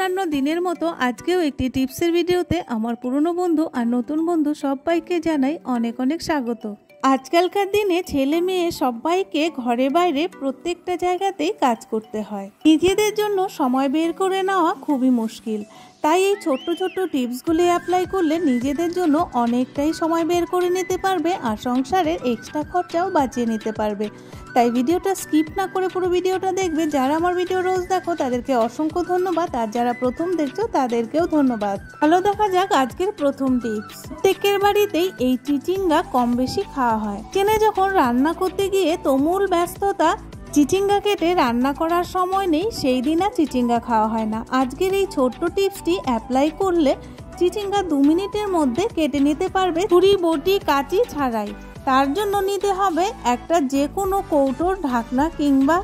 অন্যান্য দিনের মতো আজকেও একটি টিপসের ভিডিওতে আমার পুরনো বন্ধু আর নতুন বন্ধু সবাইকে জানাই অনেক অনেক স্বাগত। আজকালকার দিনে ছেলে মেয়ে সবাইকে ঘরে বাইরে প্রত্যেকটা জায়গাতেই কাজ করতে হয়। নিজেদের জন্য সময় বের করে নেওয়া খুবই মুশকিল। তাই এই ছোট্ট ছোট্ট টিপসগুলি অ্যাপ্লাই করলে নিজেদের জন্য অনেকটাই সময় বের করে নিতে পারবে আর সংসারের এক্সট্রা খরচাও বাঁচিয়ে নিতে পারবে। তাই ভিডিওটা স্কিপ না করে পুরো ভিডিওটা দেখবে। যারা আমার ভিডিও রোজ দেখো তাদেরকে অসংখ্য ধন্যবাদ, আর যারা প্রথম দেখছো তাদেরকেও ধন্যবাদ। ভালো, দেখা যাক আজকের প্রথম টিপস। প্রত্যেকের বাড়িতেই এই চিচিঙ্গা কম বেশি খাওয়া হয়। চেনে যখন রান্না করতে গিয়ে তুমুল ব্যস্ততা, চিচিঙ্গা কেটে রান্না করার সময় নেই, সেই দিন আর চিচিঙ্গা খাওয়া হয় না। আজকের এই ছোট্ট টিপসটি অ্যাপ্লাই করলে চিচিঙ্গা 2 মিনিটের মধ্যে কেটে নিতে পারবে, ছুরি বটি কাঁচি ছাড়াই। তার জন্য নিতে হবে একটা যে কোনো কৌটোর ঢাকনা কিংবা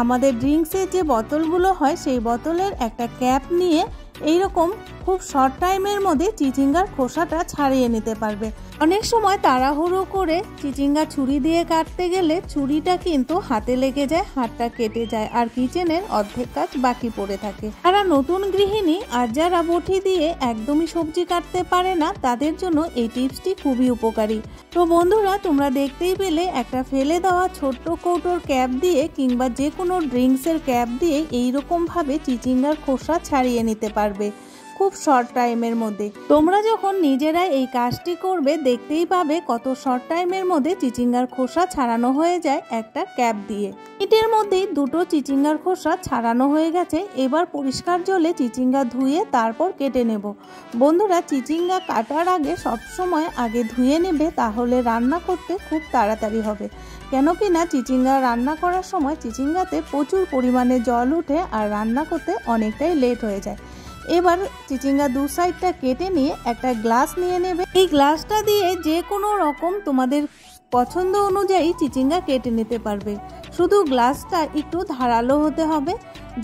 আমাদের ড্রিঙ্কসের যে বোতলগুলো হয় সেই বোতলের একটা ক্যাপ নিয়ে এইরকম খুব শর্ট টাইমের মধ্যে চিচিঙ্গার খোসাটা ছাড়িয়ে নিতে পারবে। অনেক সময় তাড়াহুড়ো করে চিচিঙ্গা ছুরি দিয়ে কাটতে গেলে ছুরিটা কিন্তু হাতে লেগে যায়, হাতটা কেটে যায় আর কিচেনের অর্ধেক কাজ বাকি পড়ে থাকে। যারা নতুন গৃহিণী আর যারা বটি দিয়ে একদমই সবজি কাটতে পারে না তাদের জন্য এই টিপসটি খুবই উপকারী। তো বন্ধুরা, তোমরা দেখতেই পেলে একটা ফেলে দেওয়া ছোট্ট কৌটোর ক্যাপ দিয়ে কিংবা যে কোনো ড্রিঙ্কসের ক্যাপ দিয়ে এইরকমভাবে চিচিঙ্গার খোসা ছাড়িয়ে নিতে পারবে খুব শর্ট টাইমের মধ্যে। তোমরা যখন নিজেরা এই কাজটি করবে দেখতেই পাবে কত শর্ট টাইমের মধ্যে চিচিঙ্গার খোসা ছাড়ানো হয়ে যায় একটা ক্যাপ দিয়ে। মিনিটের মধ্যেই 2টো চিচিঙ্গার খোসা ছাড়ানো হয়ে গেছে। এবার পরিষ্কার জলে চিচিঙ্গা ধুয়ে তারপর কেটে নেব। বন্ধুরা, চিচিঙ্গা কাটার আগে সবসময় আগে ধুয়ে নেবে, তাহলে রান্না করতে খুব তাড়াতাড়ি হবে। কেন কি না চিচিঙ্গা রান্না করার সময় চিচিঙ্গাতে প্রচুর পরিমাণে জল উঠে আর রান্না করতে অনেকটাই লেট হয়ে যায়। এবার চিচিঙ্গা 2 সাইডটা কেটে নিয়ে একটা গ্লাস নিয়ে নেবে। এই গ্লাসটা দিয়ে যে কোনো রকম তোমাদের পছন্দ অনুযায়ী চিচিঙ্গা কেটে নিতে পারবে। শুধু গ্লাসটা একটু ধারালো হতে হবে।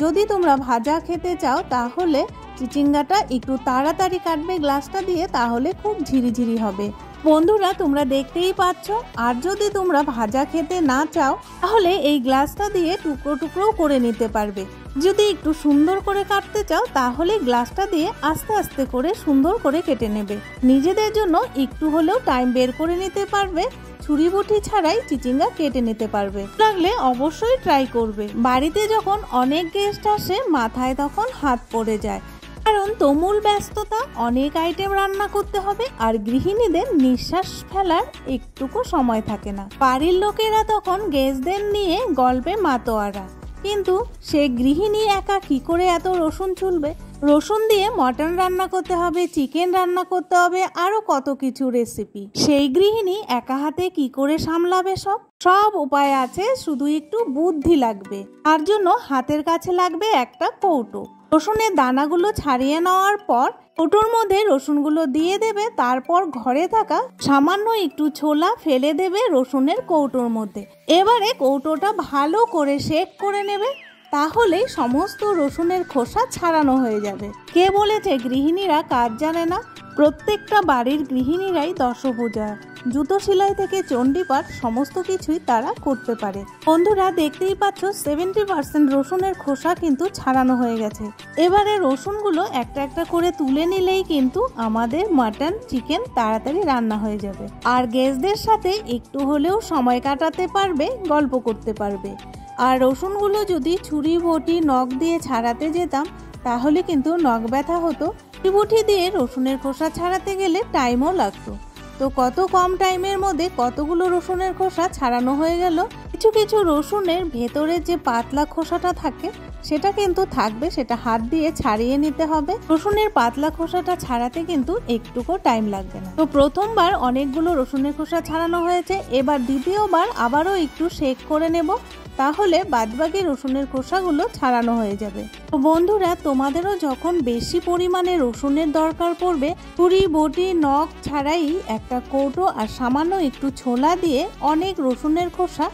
যদি তোমরা ভাজা খেতে চাও তাহলে চিচিঙ্গাটা একটু তাড়াতাড়ি কাটবে গ্লাসটা দিয়ে, তাহলে খুব ঝিরিঝিরি হবে। বন্ধুরা, তোমরা দেখতেই পাচ্ছ। আর যদি তোমরা ভাজা খেতে না চাও তাহলে এই গ্লাসটা দিয়ে টুকরো টুকরো করে নিতে পারবে। যদি একটু সুন্দর করে কাটতে চাও তাহলে গ্লাসটা দিয়ে আস্তে আস্তে করে সুন্দর করে কেটে নেবে। নিজেদের জন্য একটু হলেও টাইম বের করে নিতে পারবে। ছুরি বটি ছাড়াই চিচিঙ্গা কেটে নিতে পারবে। লাগলে অবশ্যই ট্রাই করবে। বাড়িতে যখন অনেক গেস্ট আসে মাথায় তখন হাত পড়ে যায়, কারণ তুমুল ব্যস্ততা, অনেক আইটেম রান্না করতে হবে আর গৃহিণীদের নিঃশ্বাস ফেলার একটুকু সময় থাকে না। বাড়ির লোকেরা তখন গেস্টদের নিয়ে গল্পে মাতোয়ারা, কিন্তু সে গৃহিণী একা কি করে এত রসুন ছুলবে? রসুন দিয়ে মটন রান্না করতে হবে, চিকেন রান্না করতে হবে, আরো কত কিছু রেসিপি। সেই গৃহিণী একা হাতে কি করে সামলাবে? সব উপায় আছে, শুধু একটু বুদ্ধি লাগবে। তার জন্য হাতের কাছে লাগবে একটা কৌটো। রসুনের দানাগুলো ছাড়িয়ে নেওয়ার পর কৌটোর মধ্যে রসুনগুলো দিয়ে দেবে। তারপর ঘরে থাকা সামান্য একটু ছোলা ফেলে দেবে রসুনের কৌটোর মধ্যে। এবারে কৌটোটা ভালো করে শেক করে নেবে, তাহলে সমস্ত রসুনের খোসা ছাড়ানো হয়ে যাবে। কে বলেছে গৃহিণীরা কাজ জানে না? প্রত্যেকটা বাড়ির গৃহিণীরাই দশভুজা। জুতো সেলাই থেকে চণ্ডীপাঠ সমস্ত কিছুই তারা করতে পারে। বন্ধুরা, দেখতেই পাচ্ছ 70% রসুনের খোসা কিন্তু ছাড়ানো হয়ে গেছে। এবারে রসুনগুলো একটা একটা করে তুলে নিলেই কিন্তু আমাদের মাটন চিকেন তাড়াতাড়ি রান্না হয়ে যাবে। আর গেস্টদের সাথে একটু হলেও সময় কাটাতে পারবে, গল্প করতে পারবে। আর রসুনগুলো যদি ছুরি বটি নখ দিয়ে ছাড়াতে যেতাম তাহলে কিন্তু নখ ব্যথা হতো। ছুরি বটি দিয়ে রসুনের খোসা ছাড়াতে গেলে টাইমও লাগতো। তো কত কম টাইমের মধ্যে কতগুলো রসুনের খোসা ছাড়ানো হয়ে গেল। কিছু কিছু রসুনের ভেতরে যে পাতলা খোসাটা থাকে সেটা কিন্তু থাকবে, সেটা হাত দিয়ে ছাড়িয়ে নিতে হবে। রসুনের পাতলা খোসাটা ছাড়াতে কিন্তু একটুকু টাইম লাগবে না। তো প্রথমবার অনেকগুলো রসুনের খোসা ছাড়ানো হয়েছে, এবার দ্বিতীয়বার আবারও একটু শেক করে নেব, তাহলে বাদবাকি রসুনের খোসাগুলো ছাড়ানো হয়ে যাবে। তো বন্ধুরা, তোমাদেরও যখন বেশি পরিমাণে রসুনের দরকার পড়বে, ছুরি বটি নখ ছাড়াই একটা কৌটো আর সামান্য একটু ছোলা দিয়ে অনেক রসুনের খোসা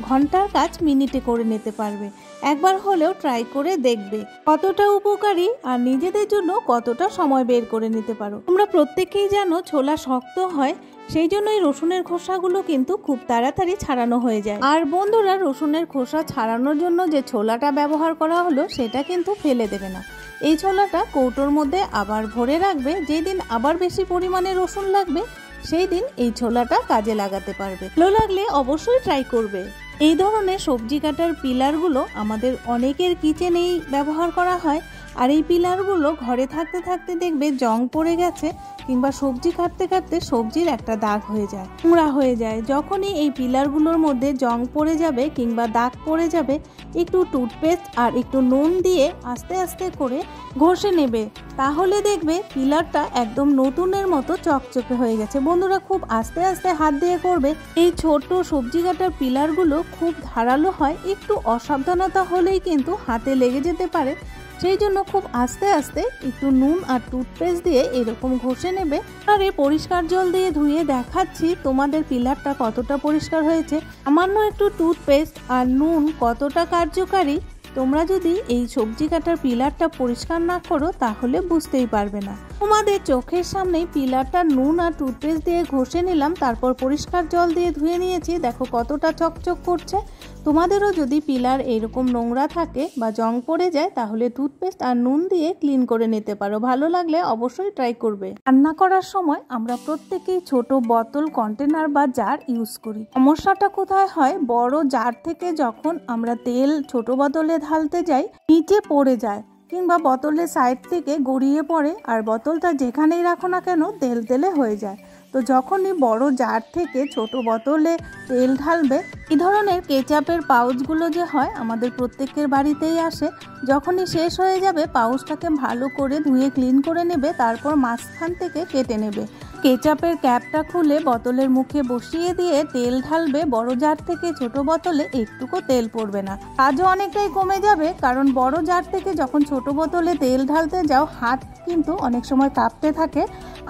ঘন্টার কাজ মিনিটে করে নিতে পারবে। একবার হলেও ট্রাই করে দেখবে কতটা উপকারী আর নিজেদের জন্য কতটা সময় বের করে নিতে পারো। তোমরা প্রত্যেকেই জানো ছোলা শক্ত হয়, সেই জন্যই রসুনের খোসাগুলো কিন্তু খুব তাড়াতাড়ি ছাড়ানো হয়ে যায়। আর বন্ধুরা, রসুনের খোসা ছাড়ানোর জন্য যে ছোলাটা ব্যবহার করা হলো সেটা কিন্তু ফেলে দেবে না। এই ছোলাটা কৌটোর মধ্যে আবার ভরে রাখবে। যেদিন আবার বেশি পরিমাণে রসুন লাগবে সেই দিন এই ছোলাটা কাজে লাগাতে পারবে। ভালো লাগলে অবশ্যই ট্রাই করবে। এই ধরনের সবজি কাটার পিলারগুলো আমাদের অনেকের কিচেনেই ব্যবহার করা হয়। আর এই পিলারগুলো ঘরে থাকতে থাকতে দেখবে জং পড়ে গেছে কিংবা সবজি কাটতে কাটতে সবজির একটা দাগ হয়ে যায়, নোংরা হয়ে যায়। যখনই এই পিলারগুলোর মধ্যে জং পড়ে যাবে কিংবা দাগ পড়ে যাবে, একটু টুথপেস্ট আর একটু নুন দিয়ে আস্তে আস্তে করে ঘষে নেবে, তাহলে দেখবে পিলারটা একদম নতুনের মতো চকচকে হয়ে গেছে। বন্ধুরা, খুব আস্তে আস্তে হাত দিয়ে করবে। এই ছোট সবজি কাটার পিলারগুলো খুব ধারালো হয়, একটু অসাবধানতা হলেই কিন্তু হাতে লেগে যেতে পারে। সেই জন্য খুব আস্তে আস্তে একটু নুন আর টুথপেস্ট দিয়ে এরকম ঘষে নেবে। আর পরিষ্কার জল দিয়ে ধুয়ে দেখাচ্ছি তোমাদের পিলারটা কতটা পরিষ্কার হয়েছে। সামান্য একটু টুথপেস্ট আর নুন কতটা কার্যকারী, তোমরা যদি এই সবজি কাটার পিলারটা পরিষ্কার না করো তাহলে বুঝতেই পারবে না। তোমাদের চোখের সামনেই পিলারটা নুন আর টুথপেস্ট দিয়ে ঘষে নিলাম, তারপর পরিষ্কার জল দিয়ে ধুয়ে নিয়েছি। দেখো কতটা চকচক করছে। তোমাদেরও যদি পিলার এরকম নোংরা থাকে বা জং পড়ে যায় তাহলে টুথপেস্ট আর নুন দিয়ে ক্লিন করে নিতে পারো। ভালো লাগলে অবশ্যই ট্রাই করবে। রান্না করার সময় আমরা প্রত্যেকেই ছোট বোতল, কন্টেনার বা জার ইউজ করি। সমস্যাটা কোথায় হয়, বড় জার থেকে যখন আমরা তেল ছোট বোতলে ঢালতে যাই নিচে পড়ে যায় কিংবা বোতলের সাইড থেকে গড়িয়ে পড়ে আর বোতলটা যেখানেই রাখো না কেন তেল তেলে হয়ে যায়। তো যখনই বড় জার থেকে ছোট বোতলে তেল ঢালবে, এই ধরনের কেচাপের পাউচগুলো যে হয় আমাদের প্রত্যেকের বাড়িতেই আসে, যখনই শেষ হয়ে যাবে পাউচটাকে ভালো করে ধুয়ে ক্লিন করে নেবে, তারপর মাঝখান থেকে কেটে নেবে। কেচাপের ক্যাপটা খুলে বোতলের মুখে বসিয়ে দিয়ে তেল ঢালবে। বড় জার থেকে ছোট বোতলে একটুকু তেল পড়বে না, কাজও অনেকটাই কমে যাবে। কারণ বড় জার থেকে যখন ছোট বোতলে তেল ঢালতে যাও হাত কিন্তু অনেক সময় কাঁপতে থাকে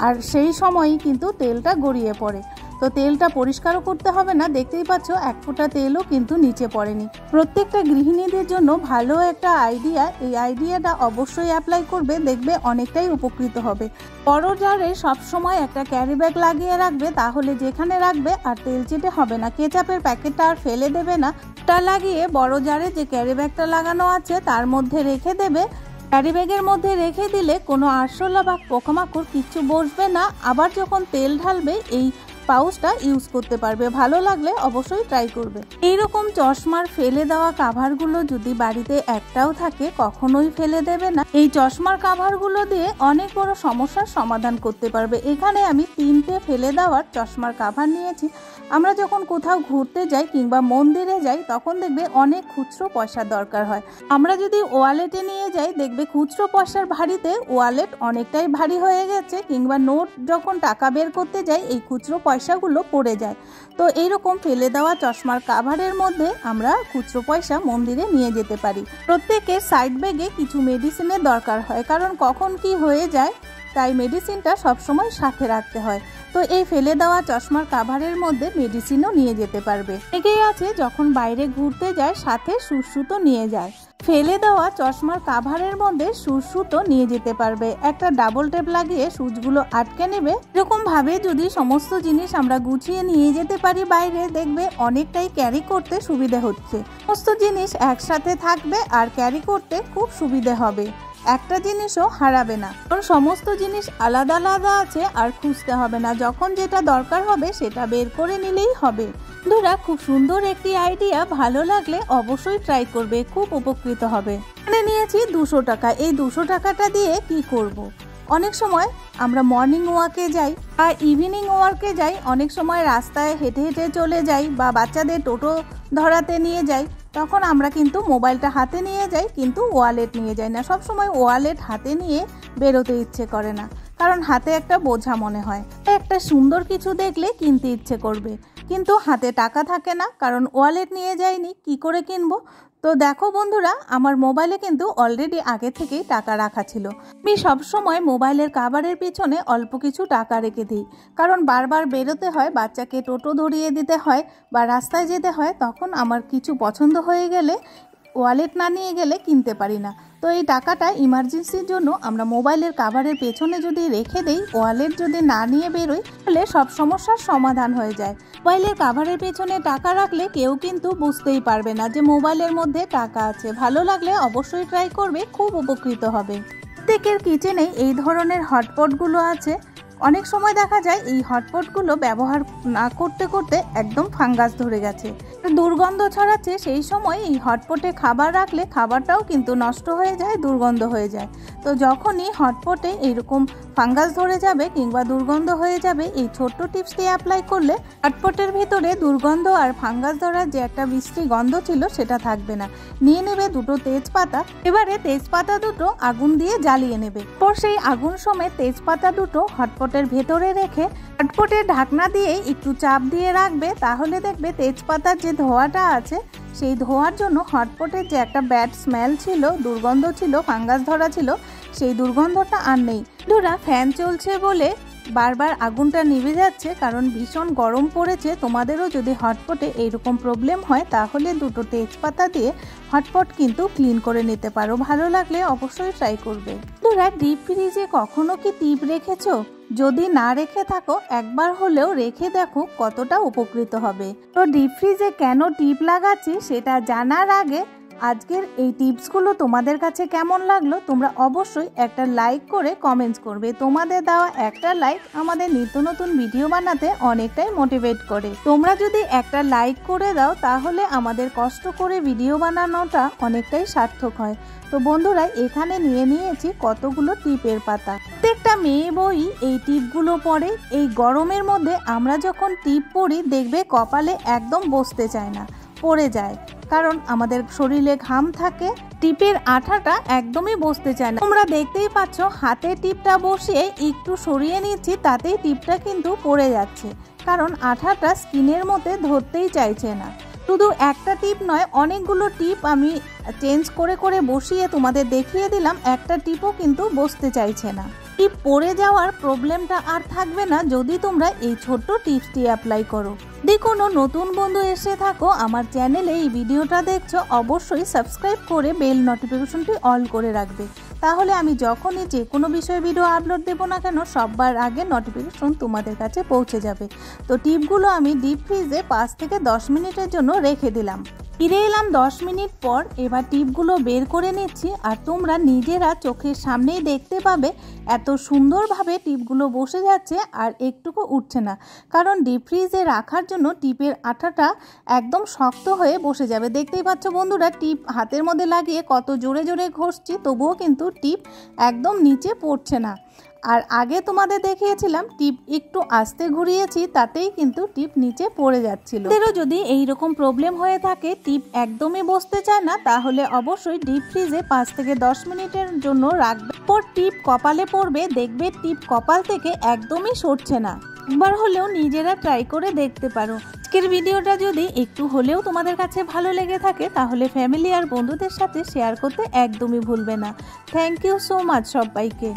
আর সেই সময়ই কিন্তু তেলটা গড়িয়ে পড়ে। তো তেলটা পরিষ্কারও করতে হবে না, দেখতেই পাচ্ছ এক ফোঁটা তেলও কিন্তু নিচে পড়েনি। প্রত্যেকটা গৃহিণীদের জন্য ভালো একটা আইডিয়া, এই আইডিয়াটা অবশ্যই অ্যাপ্লাই করবে, দেখবে অনেকটাই উপকৃত হবে। বড় জারে সবসময় একটা ক্যারি ব্যাগ লাগিয়ে রাখবে, তাহলে যেখানে রাখবে আর তেল চেটে হবে না। কেচাপের প্যাকেটটা আর ফেলে দেবে না, তা লাগিয়ে বড় জারে যে ক্যারি ব্যাগটা লাগানো আছে তার মধ্যে রেখে দেবে। ক্যারি ব্যাগের মধ্যে রেখে দিলে কোনো আরশোলা বা পোকামাকড় কিচ্ছু বসবে না। আবার যখন তেল ঢালবে এই পাউচটা ইউজ করতে পারবে। ভালো লাগলে অবশ্যই ট্রাই করবে। এইরকম চশমার ফেলে দেওয়া কাভারগুলো যদি বাড়িতে একটাও থাকে কখনোই ফেলে দেবে না। এই চশমার কাভারগুলো দিয়ে অনেক বড় সমস্যার সমাধান করতে পারবে। এখানে আমি 3টে ফেলে দেওয়ার চশমার কাভার নিয়েছি। আমরা যখন কোথাও ঘুরতে যাই কিংবা মন্দিরে যাই তখন দেখবে অনেক খুচরো পয়সার দরকার হয়। আমরা যদি ওয়ালেটে নিয়ে যাই দেখবে খুচরো পয়সার ভারীতে ওয়ালেট অনেকটাই ভারী হয়ে গেছে, কিংবা নোট যখন টাকা বের করতে যাই এই খুচরো পয়সাগুলো পড়ে যায়। তো এইরকম ফেলে দেওয়া চশমার কাভারের মধ্যে আমরা খুচরো পয়সা মন্দিরে নিয়ে যেতে পারি। প্রত্যেকের সাইড ব্যাগে কিছু মেডিসিনের দরকার হয়, কারণ কখন কি হয়ে যায় তাই মেডিসিনটা সবসময় সাথে রাখতে হয়। তো এই ফেলে দেওয়া চশমার কাভারের মধ্যে মেডিসিনও নিয়ে যেতে পারবে। অনেকেই আছে যখন বাইরে ঘুরতে যায় সাথে সুসুতো নিয়ে যায়, ফেলে দেওয়া চশমার কাভারের মধ্যে সুসুতো নিয়ে যেতে পারবে। একটা ডাবল টেপ লাগিয়ে সুচগুলো আটকে নেবে। এরকম ভাবে যদি সমস্ত জিনিস আমরা গুছিয়ে নিয়ে যেতে পারি বাইরে, দেখবে অনেকটাই ক্যারি করতে সুবিধা হচ্ছে। সমস্ত জিনিস একসাথে থাকবে আর ক্যারি করতে খুব সুবিধে হবে, একটা জিনিসও হারাবে না। কারণ সমস্ত জিনিস আলাদা আলাদা আছে আর খুঁজতে হবে না, যখন যেটা দরকার হবে সেটা বের করে নিলেই হবে। বন্ধুরা, খুব সুন্দর একটি আইডিয়া, ভালো লাগলে অবশ্যই ট্রাই করবে, খুব উপকৃত হবে। এখানে নিয়েছি 200 টাকা। এই 200 টাকাটা দিয়ে কি করব। অনেক সময় আমরা মর্নিং ওয়াকে যাই বা ইভিনিং ওয়াকে যাই, অনেক সময় রাস্তায় হেঁটে হেঁটে চলে যাই বা বাচ্চাদের টোটো ধরাতে নিয়ে যাই, তখন আমরা কিন্তু মোবাইলটা হাতে নিয়ে যাই কিন্তু ওয়ালেট নিয়ে যাই না। সব সময় ওয়ালেট হাতে নিয়ে বেরোতে ইচ্ছে করে না, কারণ হাতে একটা বোঝা মনে হয়। একটা সুন্দর কিছু দেখলে কিনতে ইচ্ছে করবে, কিন্তু হাতে টাকা থাকে না, কারণ ওয়ালেট নিয়ে যাইনি, কি করে কিনবো। তো দেখো বন্ধুরা, আমার মোবাইলে কিন্তু অলরেডি আগে থেকেই টাকা রাখা ছিল। আমি সবসময় মোবাইলের কাভারের পিছনে অল্প কিছু টাকা রেখে দিই, কারণ বারবার বেরোতে হয়, বাচ্চাকে টোটো ধরিয়ে দিতে হয় বা রাস্তায় যেতে হয়, তখন আমার কিছু পছন্দ হয়ে গেলে ওয়ালেট না নিয়ে গেলে কিনতে পারি না। তো এই টাকাটা ইমার্জেন্সির জন্য আমরা মোবাইলের কাভারের পেছনে যদি রেখে দেই, ওয়ালেট যদি না নিয়ে বেরোই, তাহলে সব সমস্যার সমাধান হয়ে যায়। মোবাইলের কাভারের পেছনে টাকা রাখলে কেউ কিন্তু বুঝতেই পারবে না যে মোবাইলের মধ্যে টাকা আছে। ভালো লাগলে অবশ্যই ট্রাই করবে, খুব উপকৃত হবে। প্রত্যেকের কিচেনে এই ধরনের হটপটগুলো আছে। অনেক সময় দেখা যায় এই হটপটগুলো ব্যবহার না করতে করতে একদম ফাঙ্গাস ধরে গেছে, দুর্গন্ধ ছড়াচ্ছে। সেই সময় এই হটপটে খাবার রাখলে খাবারটাও কিন্তু নষ্ট হয়ে যায়, দুর্গন্ধ হয়ে যায়। তো যখনই হটপটে এইরকম ফাঙ্গাস ধরে যাবে কিংবা দুর্গন্ধ হয়ে যাবে, এই ছোট্ট টিপসটি অ্যাপ্লাই করলে হটপটের ভিতরে দুর্গন্ধ আর ফাঙ্গাস ধরার যে একটা বিশ্রী গন্ধ ছিল সেটা থাকবে না। নিয়ে নেবে দুটো তেজপাতা। এবারে তেজপাতা দুটো আগুন দিয়ে জ্বালিয়ে নেবে। পর সেই আগুন সমেত তেজপাতা দুটো হটপটের ভেতরে রেখে হটপটের ঢাকনা দিয়ে একটু চাপ দিয়ে রাখবে। তাহলে দেখবে তেজপাতার যে ধোঁয়াটা আছে, সেই ধোঁয়ার জন্য হটপটের যে একটা ব্যাড স্মেল ছিল, দুর্গন্ধ ছিল, ফাঙ্গাস ধরা ছিল, সেই দুর্গন্ধটা আর নেই। বন্ধুরা, ফ্যান চলছে বলে বারবার আগুনটা নিভে যাচ্ছে, কারণ ভীষণ গরম পড়েছে। তোমাদেরও যদি হটপটে এইরকম প্রবলেম হয় তাহলে দুটো তেজপাতা দিয়ে হটপট কিন্তু ক্লিন করে নিতে পারো। ভালো লাগলে অবশ্যই ট্রাই করবে। তোমরা ডিপ ফ্রিজে কখনো কি টিপ রেখেছো? যদি না রেখে থাকো, একবার হলেও রেখে দেখো, কতটা উপকৃত হবে। তো ডিপ ফ্রিজে কেন টিপ লাগাচ্ছি সেটা জানার আগে আজকের এই টিপসগুলো তোমাদের কাছে কেমন লাগলো তোমরা অবশ্যই একটা লাইক করে কমেন্টস করবে। তোমাদের দেওয়া একটা লাইক আমাদের নিত্য নতুন ভিডিও বানাতে অনেকটাই মোটিভেট করে। তোমরা যদি একটা লাইক করে দাও তাহলে আমাদের কষ্ট করে ভিডিও বানানোটা অনেকটাই সার্থক হয়। তো বন্ধুরা, এখানে নিয়ে নিয়েছি কতগুলো টিপের পাতা। প্রত্যেকটা মেয়ে বই এই টিপগুলো পড়ে। এই গরমের মধ্যে আমরা যখন টিপ পড়ি দেখবে কপালে একদম বসতে চায় না, পড়ে যায়, কারণ আমাদের শরীরে ঘাম থাকে। টিপের আঠাটা একদমই বসতে চায় না। তোমরা দেখতেই পাচ্ছ হাতে টিপটা বসিয়ে একটু সরিয়ে নিচ্ছি, তাতেই টিপটা কিন্তু পড়ে যাচ্ছে, কারণ আঠাটা স্কিনের মধ্যে ধরতেই চাইছে না। শুধু একটা টিপ নয়, অনেকগুলো টিপ আমি চেঞ্জ করে করে বসিয়ে তোমাদের দেখিয়ে দিলাম, একটা টিপও কিন্তু বসতে চাইছে না। টিপ পড়ে যাওয়ার প্রবলেমটা আর থাকবে না যদি তোমরা এই ছোট্ট টিপসটি অ্যাপ্লাই করো। যদি কোনো নতুন বন্ধু এসে থাকো আমার চ্যানেলে, এই ভিডিওটা দেখছো, অবশ্যই সাবস্ক্রাইব করে বেল নোটিফিকেশনটি অল করে রাখবে। তাহলে আমি যখনই যে কোনো বিষয়ে ভিডিও আপলোড দেবো না কেন, সবার আগে নোটিফিকেশন তোমাদের কাছে পৌঁছে যাবে। তো টিপগুলো আমি ডিপ ফ্রিজে 5 থেকে 10 মিনিটের জন্য রেখে দিলাম। ফিরে এলাম 10 মিনিট পর। এবার টিপগুলো বের করে নিচ্ছি, আর তোমরা নিজেরা চোখের সামনেই দেখতে পাবে এত সুন্দরভাবে টিপগুলো বসে যাচ্ছে আর একটুকু উঠছে না, কারণ ডিপ ফ্রিজে রাখার জন্য টিপের আঠাটা একদম শক্ত হয়ে বসে যাবে। দেখতেই পাচ্ছ বন্ধুরা, টিপ হাতের মধ্যে লাগিয়ে কত জোরে জোরে ঘষছি, তবুও কিন্তু টিপ একদম নিচে পড়ছে না। আর আগে তোমাদের দেখিয়েছিলাম টিপ একটু আস্তে ঘুরিয়েছি, তাতেই কিন্তু টিপ নিচে পড়ে যাচ্ছিল। এদেরও যদি এইরকম প্রবলেম হয়ে থাকে, টিপ একদমই বসতে চায় না, তাহলে অবশ্যই ডিপ ফ্রিজে 5 থেকে 10 মিনিটের জন্য রাখবে। পর টিপ কপালে পড়বে, দেখবে টিপ কপাল থেকে একদমই সরছে না। একবার হলেও নিজেরা ট্রাই করে দেখতে পারো। আজকের ভিডিওটা যদি একটু হলেও তোমাদের কাছে ভালো লেগে থাকে তাহলে ফ্যামিলি আর বন্ধুদের সাথে শেয়ার করতে একদমই ভুলবে না। থ্যাংক ইউ সো মাচ সবাইকে।